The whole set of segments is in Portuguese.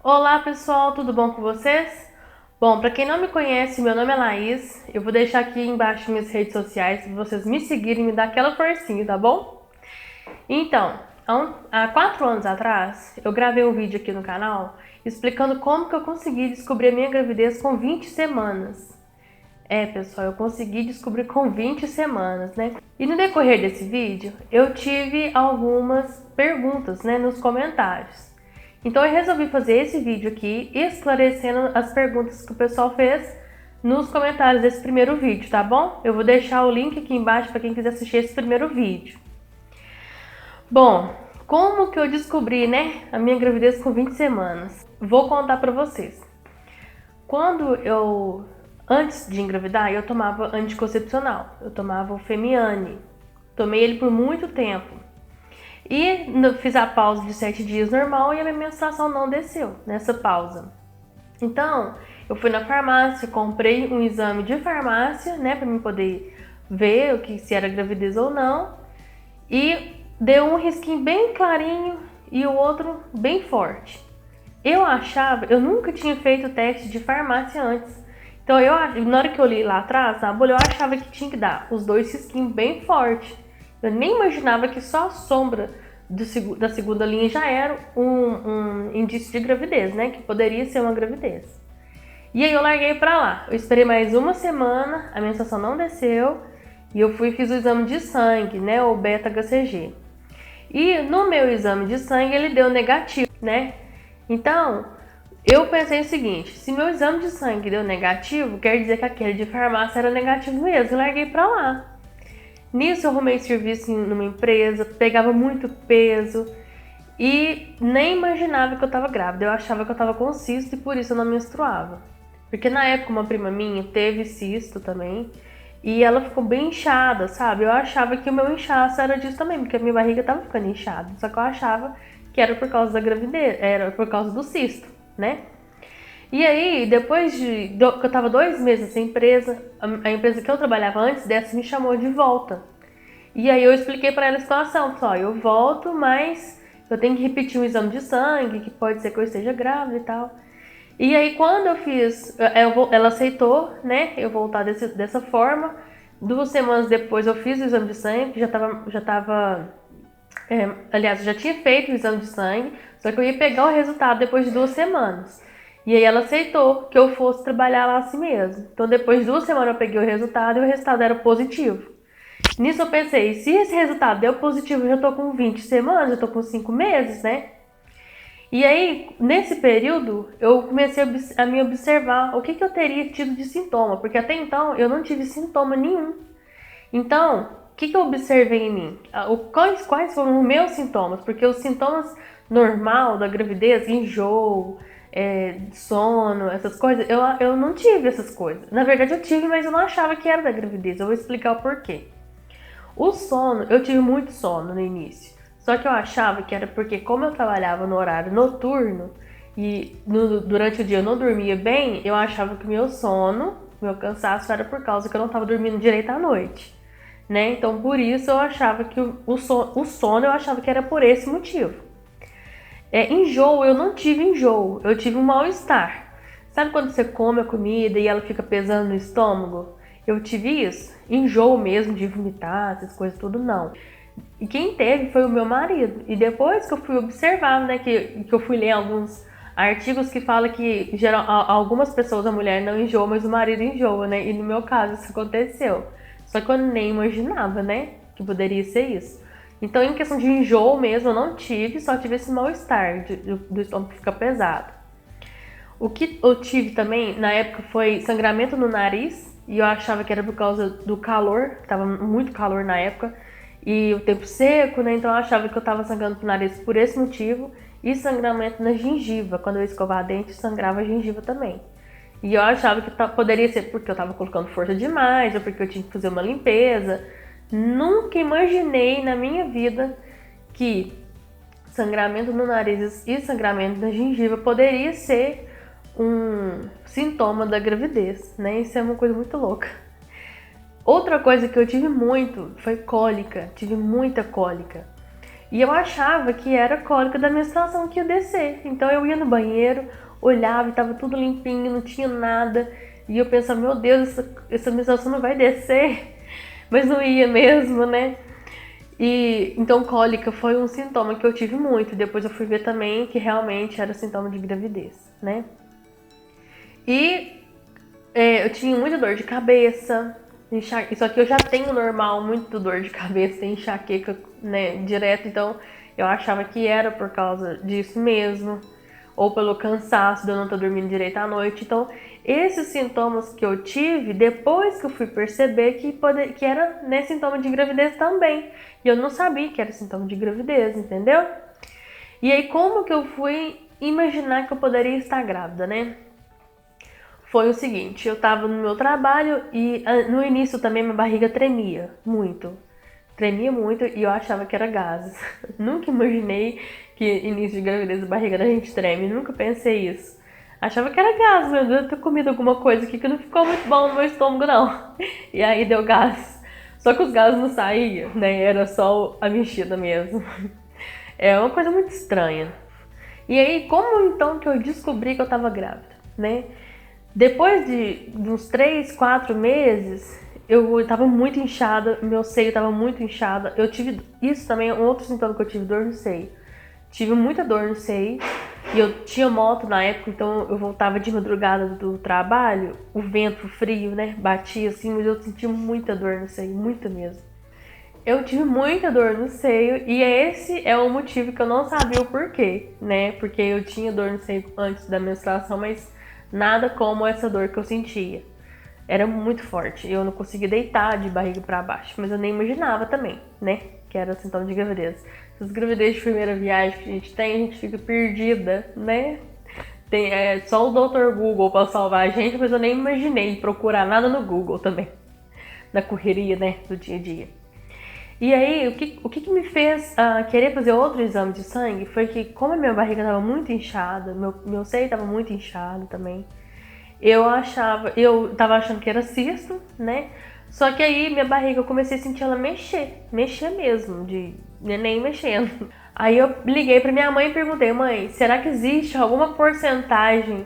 Olá pessoal, tudo bom com vocês? Bom, para quem não me conhece, meu nome é Laís. Eu vou deixar aqui embaixo minhas redes sociais para vocês me seguirem e me dar aquela forcinha, tá bom? Então, há 4 anos atrás, eu gravei um vídeo aqui no canal explicando como que eu consegui descobrir a minha gravidez com 20 semanas. Pessoal, eu consegui descobrir com 20 semanas, né? E no decorrer desse vídeo, eu tive algumas perguntas, né, nos comentários. Então eu resolvi fazer esse vídeo aqui esclarecendo as perguntas que o pessoal fez nos comentários desse primeiro vídeo, tá bom? Eu vou deixar o link aqui embaixo para quem quiser assistir esse primeiro vídeo. Bom, como que eu descobri, né, a minha gravidez com 20 semanas? Vou contar para vocês. Antes de engravidar, eu tomava anticoncepcional. Eu tomava o Femiane. Tomei ele por muito tempo. E fiz a pausa de 7 dias normal e a minha menstruação não desceu nessa pausa. Então, eu fui na farmácia, comprei um exame de farmácia, né, para mim poder ver se era gravidez ou não. E deu um risquinho bem clarinho e o outro bem forte. Eu nunca tinha feito teste de farmácia antes. Então, na hora que eu li lá atrás, na bolha, eu achava que tinha que dar os dois risquinhos bem fortes. Eu nem imaginava que só a sombra da segunda linha já era um indício de gravidez, né? Que poderia ser uma gravidez. E aí eu larguei pra lá. Eu esperei mais uma semana, a menstruação não desceu. E eu fui e fiz o exame de sangue, né? O beta-HCG. E no meu exame de sangue ele deu negativo, né? Então, eu pensei o seguinte, se meu exame de sangue deu negativo, quer dizer que aquele de farmácia era negativo mesmo, eu larguei pra lá. Nisso eu arrumei serviço numa empresa, pegava muito peso e nem imaginava que eu tava grávida, eu achava que eu tava com cisto e por isso eu não menstruava. Porque na época uma prima minha teve cisto também e ela ficou bem inchada, sabe? Eu achava que o meu inchaço era disso também, porque a minha barriga tava ficando inchada, só que eu achava que era por causa da gravidez, era por causa do cisto, né? E aí, depois que eu tava 2 meses nessa empresa, a empresa que eu trabalhava antes dessa me chamou de volta. E aí eu expliquei pra ela a situação, falei, ó, eu volto, mas eu tenho que repetir um exame de sangue, que pode ser que eu esteja grávida e tal. E aí quando eu fiz, ela aceitou, né, eu voltar dessa forma. 2 semanas depois eu fiz o exame de sangue, que aliás, eu já tinha feito o exame de sangue, só que eu ia pegar o resultado depois de 2 semanas. E aí ela aceitou que eu fosse trabalhar lá assim mesmo. Então depois de 2 semanas eu peguei o resultado e o resultado era positivo. Nisso eu pensei, se esse resultado deu positivo, eu já tô com 20 semanas, eu tô com 5 meses, né? E aí, nesse período, eu comecei a me observar o que eu teria tido de sintoma, porque até então eu não tive sintoma nenhum. Então, o que eu observei em mim? Quais foram os meus sintomas? Porque os sintomas normal da gravidez, enjoo, sono, essas coisas, eu não tive essas coisas. Na verdade eu tive, mas eu não achava que era da gravidez. Eu vou explicar o porquê. O sono, eu tive muito sono no início. Só que eu achava que era porque como eu trabalhava no horário noturno e durante o dia eu não dormia bem, eu achava que meu sono, meu cansaço era por causa que eu não estava dormindo direito à noite, né? Então por isso eu achava que o sono eu achava que era por esse motivo. Enjoo, eu não tive enjoo, eu tive um mal-estar. Sabe quando você come a comida e ela fica pesando no estômago? Eu tive isso. Enjoo mesmo de vomitar, essas coisas tudo, não. E quem teve foi o meu marido. E depois que eu fui observar, né, que eu fui ler alguns artigos que falam que algumas pessoas, a mulher não enjoa, mas o marido enjoa, né? E no meu caso isso aconteceu. Só que eu nem imaginava, né, que poderia ser isso. Então, em questão de enjoo mesmo, eu não tive, só tive esse mal-estar do estômago ficar pesado. O que eu tive também, na época, foi sangramento no nariz, e eu achava que era por causa do calor, tava muito calor na época, e o tempo seco, né? Então eu achava que eu tava sangrando pro nariz por esse motivo, e sangramento na gengiva, quando eu escovava dente, sangrava a gengiva também. E eu achava que poderia ser porque eu tava colocando força demais, ou porque eu tinha que fazer uma limpeza. Nunca imaginei na minha vida que sangramento no nariz e sangramento na gengiva poderia ser um sintoma da gravidez, né? Isso é uma coisa muito louca. Outra coisa que eu tive muito foi cólica, tive muita cólica. E eu achava que era cólica da menstruação que ia descer. Então eu ia no banheiro, olhava e tava tudo limpinho, não tinha nada. E eu pensava, meu Deus, essa menstruação não vai descer. Mas não ia mesmo, né? E então cólica foi um sintoma que eu tive muito. Depois eu fui ver também que realmente era sintoma de gravidez, né? E eu tinha muita dor de cabeça. Isso aqui eu já tenho normal, muito dor de cabeça, enxaqueca, né, direto. Então eu achava que era por causa disso mesmo. Ou pelo cansaço de eu não estar dormindo direito à noite. Então esses sintomas que eu tive, depois que eu fui perceber que era, né, sintoma de gravidez também. E eu não sabia que era sintoma de gravidez, entendeu? E aí como que eu fui imaginar que eu poderia estar grávida, né? Foi o seguinte, eu tava no meu trabalho e no início também minha barriga tremia muito. Tremia muito e eu achava que era gases. Nunca imaginei que início de gravidez a barriga da gente treme, nunca pensei isso. Achava que era gases, eu devo ter comido alguma coisa aqui que não ficou muito bom no meu estômago não. E aí deu gases. Só que os gases não saíam, né? Era só a mexida mesmo. É uma coisa muito estranha. E aí, como então que eu descobri que eu tava grávida, né? Depois de uns 3, 4 meses, eu tava muito inchada, meu seio tava muito inchada. Eu tive, isso também é um outro sintoma que eu tive, dor no seio. Tive muita dor no seio e eu tinha moto na época, então eu voltava de madrugada do trabalho, o vento frio, né, batia assim, mas eu sentia muita dor no seio, muita mesmo. Eu tive muita dor no seio e esse é o motivo que eu não sabia o porquê, né, porque eu tinha dor no seio antes da menstruação, mas nada como essa dor que eu sentia. Era muito forte. Eu não conseguia deitar de barriga pra baixo. Mas eu nem imaginava também, né? Que era sintoma de gravidez. Essas gravidez de primeira viagem que a gente fica perdida, né? Tem só o Dr. Google pra salvar a gente, mas eu nem imaginei procurar nada no Google também. Na correria, né? Do dia a dia. E aí, o que me fez querer fazer outro exame de sangue foi que, como a minha barriga estava muito inchada, meu seio estava muito inchado também, eu tava achando que era cisto, né? Só que aí minha barriga, eu comecei a sentir ela mexer mesmo, de neném mexendo. Aí eu liguei pra minha mãe e perguntei, mãe, será que existe alguma porcentagem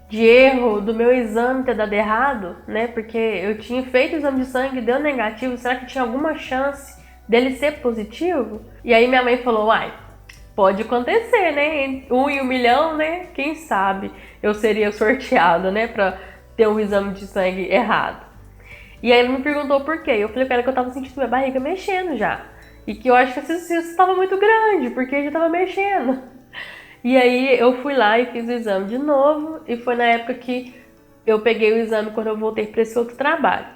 de erro do meu exame ter dado errado, né? Porque eu tinha feito o exame de sangue e deu negativo, será que tinha alguma chance dele ser positivo? E aí minha mãe falou, uai, pode acontecer, né? 1 em 1 milhão, né? Quem sabe eu seria sorteado, né? Pra ter um exame de sangue errado. E aí ele me perguntou por quê. Eu falei pra ela que eu tava sentindo minha barriga mexendo já. E que eu acho que esse cisto estava muito grande, porque já tava mexendo. E aí eu fui lá e fiz o exame de novo. E foi na época que eu peguei o exame quando eu voltei pra esse outro trabalho.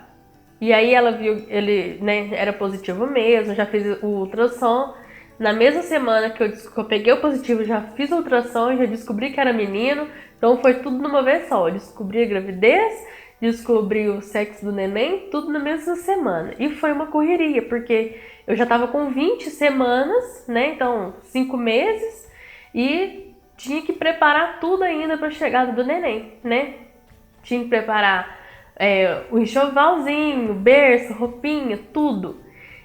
E aí ela viu, ele, né, era positivo mesmo, já fiz o ultrassom. Na mesma semana que eu peguei o positivo, já fiz a ultrassom, já descobri que era menino. Então foi tudo numa vez só. Eu descobri a gravidez, descobri o sexo do neném, tudo na mesma semana. E foi uma correria, porque eu já tava com 20 semanas, né? Então 5 meses. E tinha que preparar tudo ainda para a chegada do neném, né? Tinha que preparar o enxovalzinho, berço, roupinha, tudo.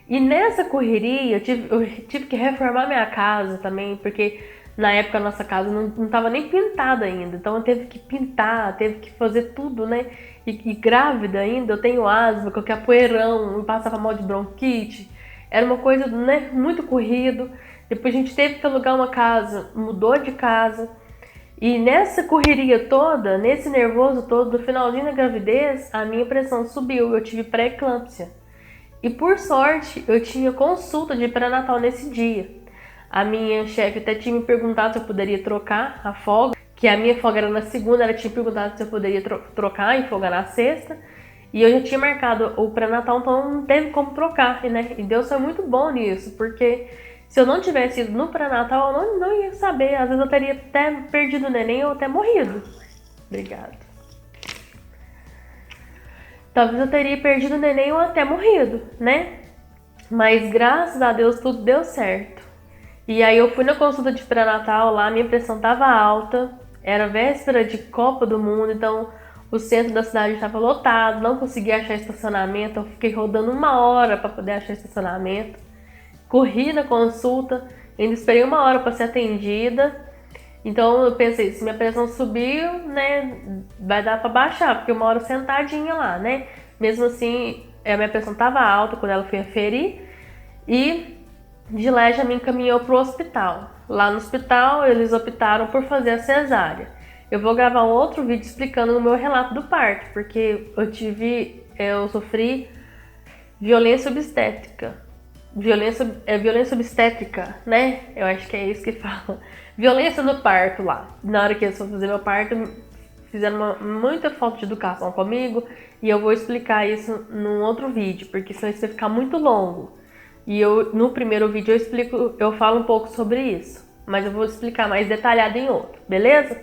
E nessa correria eu tive que reformar minha casa também, porque na época a nossa casa não estava nem pintada ainda. Então eu teve que pintar, teve que fazer tudo, né? E grávida ainda, eu tenho asma, qualquer poeirão, me passava mal de bronquite. Era uma coisa, né, muito corrido. Depois a gente teve que alugar uma casa, mudou de casa. E nessa correria toda, nesse nervoso todo, no finalzinho da gravidez, a minha pressão subiu, eu tive pré-eclâmpsia. E por sorte, eu tinha consulta de pré-natal nesse dia. A minha chefe até tinha me perguntado se eu poderia trocar a folga, que a minha folga era na segunda, ela tinha perguntado se eu poderia trocar e folga na sexta. E eu já tinha marcado o pré-natal, então não teve como trocar, né? E Deus foi muito bom nisso, porque se eu não tivesse ido no pré-natal, eu não ia saber. Às vezes eu teria até perdido o neném ou até morrido. Obrigada. Talvez eu teria perdido o neném ou até morrido, né? Mas graças a Deus tudo deu certo. E aí eu fui na consulta de pré-natal lá, minha pressão tava alta. Era véspera de Copa do Mundo, então o centro da cidade estava lotado, não conseguia achar estacionamento. Eu fiquei rodando 1 hora para poder achar estacionamento. Corri na consulta Ainda esperei 1 hora para ser atendida. Então eu pensei, se minha pressão subiu, né, vai dar para baixar, porque eu moro sentadinha lá, né? Mesmo assim, a minha pressão tava alta quando ela foi aferir. E de lá já me encaminhou pro hospital. Lá no hospital, eles optaram por fazer a cesárea. Eu vou gravar um outro vídeo explicando o meu relato do parto, porque eu sofri violência obstétrica. Violência obstétrica, né? Eu acho que é isso que fala. Violência no parto lá. Na hora que eles foram fazer meu parto, fizeram muita falta de educação comigo. E eu vou explicar isso num outro vídeo, porque senão isso vai ficar muito longo. E no primeiro vídeo eu falo um pouco sobre isso. Mas eu vou explicar mais detalhado em outro, beleza?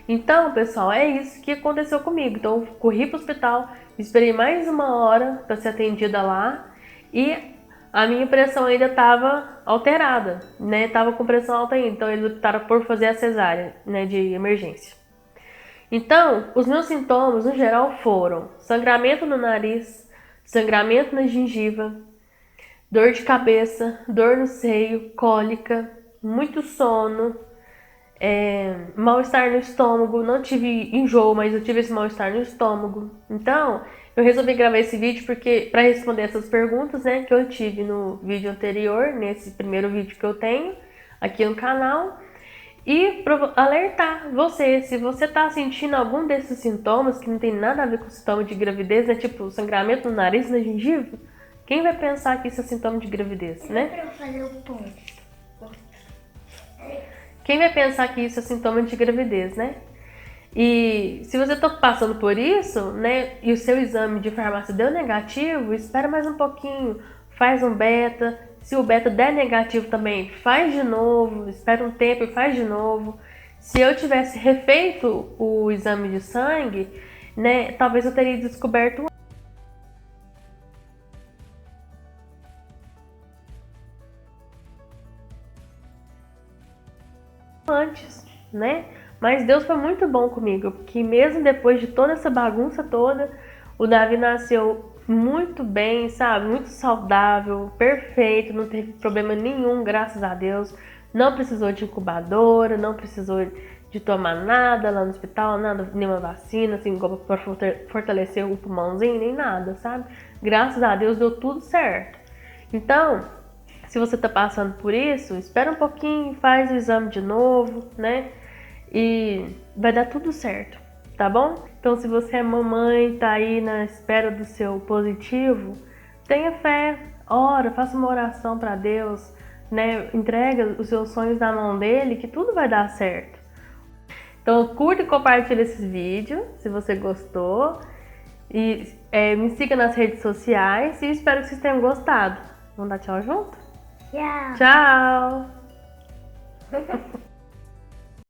Então, pessoal, é isso que aconteceu comigo. Então, eu corri pro hospital, esperei mais 1 hora para ser atendida lá. E a minha pressão ainda estava alterada, né? Tava com pressão alta ainda, então eles optaram por fazer a cesárea, né, de emergência. Então, os meus sintomas, no geral, foram sangramento no nariz, sangramento na gengiva, dor de cabeça, dor no seio, cólica, muito sono, mal-estar no estômago. Não tive enjoo, mas eu tive esse mal-estar no estômago. Então, eu resolvi gravar esse vídeo porque para responder essas perguntas, né, que eu tive no vídeo anterior, nesse primeiro vídeo que eu tenho aqui no canal, e para alertar você, se você tá sentindo algum desses sintomas que não tem nada a ver com sintoma de gravidez, né, tipo sangramento no nariz, na gengiva, quem vai pensar que isso é sintoma de gravidez, né? Pra eu fazer o ponto. Quem vai pensar que isso é sintoma de gravidez, né? E se você está passando por isso, né, e o seu exame de farmácia deu negativo, espera mais um pouquinho, faz um beta. Se o beta der negativo também, faz de novo, espera um tempo e faz de novo. Se eu tivesse refeito o exame de sangue, né, talvez eu teria descoberto antes, né? Mas Deus foi muito bom comigo, porque mesmo depois de toda essa bagunça toda, o Davi nasceu muito bem, sabe? Muito saudável, perfeito, não teve problema nenhum, graças a Deus. Não precisou de incubadora, não precisou de tomar nada lá no hospital, nada, nenhuma vacina, assim, para fortalecer o pulmãozinho, nem nada, sabe? Graças a Deus deu tudo certo. Então, se você tá passando por isso, espera um pouquinho, faz o exame de novo, né? E vai dar tudo certo, tá bom? Então, se você é mamãe, tá aí na espera do seu positivo, tenha fé, ora, faça uma oração para Deus, né? Entrega os seus sonhos na mão dele, que tudo vai dar certo. Então, curta e compartilha esse vídeo, se você gostou. E me siga nas redes sociais e espero que vocês tenham gostado. Vamos dar tchau junto? Tchau. Tchau!